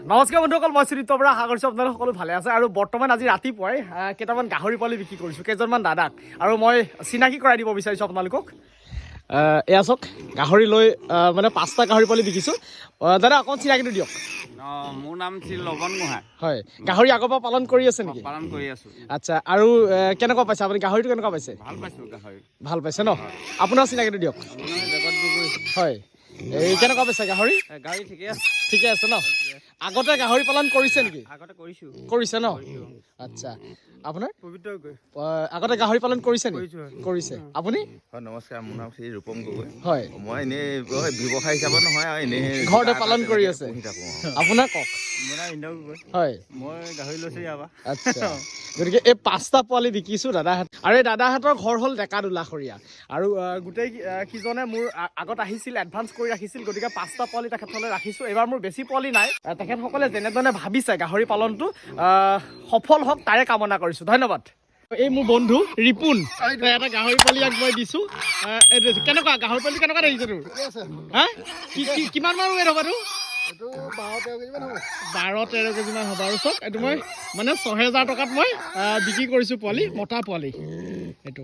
নমস্কাৰ বন্ধুসকল, মই শ্ৰীতৰ পৰা আশা কৰিছোঁ আপোনালোক সকলো ভালে আছে। আৰু বৰ্তমান আজি ৰাতিপুৱাই কেইটামান গাহৰি পোৱালি বিক্ৰী কৰিছোঁ কেইজনমান দাদাক, আৰু মই চিনাকি কৰাই দিব বিচাৰিছোঁ আপোনালোকক। এয়া চাওক, গাহৰি লৈ মানে 5টা গাহৰি পোৱালি বিকিছোঁ। দাদা অকণ চিনাকিটো দিয়ক। মোৰ নাম শ্ৰী লৱন গোহাঁই। হয়, গাহৰি আগৰ পৰা পালন কৰি আছে নেকি? পালন কৰি আছোঁ। আচ্ছা, আৰু কেনেকুৱা পাইছে আপুনি গাহৰিটো? কেনেকুৱা পাইছে? ভাল পাইছোঁ গাহৰি। ভাল পাইছে ন? আপোনাৰ চিনাকিটো দিয়ক। জগত গগৈ। হয়, এই কেনেকুৱা পাইছে গাহৰি? গাহৰি ঠিকে আছে। ঠিকে আছে ন? আগতে গাহৰি পালন কৰিছে নেকি? আগতে কৰিছোঁ। কৰিছে ন? আচ্ছা, আপোনাৰ আগতে গাহৰি পালন কৰিছে নেকি? কৰিছে। আপুনি? হয়, নমস্কাৰ। মোৰ নাম শ্ৰী ৰূপম গগৈ। হয়, মই এনেই ব্যৱসায় হিচাপত নহয় আৰু এনেই ঘৰতে পালন কৰি আছে। পুহি থাকোঁ। আপোনাৰ কওক। মোৰ নাম ইন্দ্ৰ গগৈ। হয়, মই গাহৰি লৈছোঁ ইয়াৰ পৰা। আচ্ছা, গতিকে এই 5টা পোৱালি বিকিছোঁ দাদাহঁত। আৰু এই দাদাহঁতৰ ঘৰ হ'ল ডেকাদোলাখৰীয়া। আৰু গোটেই কিজনে মোৰ আগত আহিছিল, এডভান্স কৰি ৰাখিছিল, গতিকে 5টা পোৱালি তেখেতসকলে ৰাখিছোঁ। এইবাৰ মোৰ বেছি পোৱালি নাই। তেখেতসকলে যেনেধৰণে ভাবিছে গাহৰি পালনটো সফল হওক তাৰে কামনা কৰিছোঁ। ধন্যবাদ। এই মোৰ বন্ধু ৰিপুন, এটা গাহৰি পোৱালি ইয়াক মই দিছোঁ। কেনেকুৱা গাহৰি পোৱালি কেনেকুৱা দেখিছে তোৰ? হা, কিমান মান ৱেট হ'ব এইটো? 12-13 কেজিমান হ'ব। আৰু চাওক, এইটো মই মানে 6000 টকাত মই বিক্ৰী কৰিছোঁ পোৱালি, মতা পোৱালি এইটো।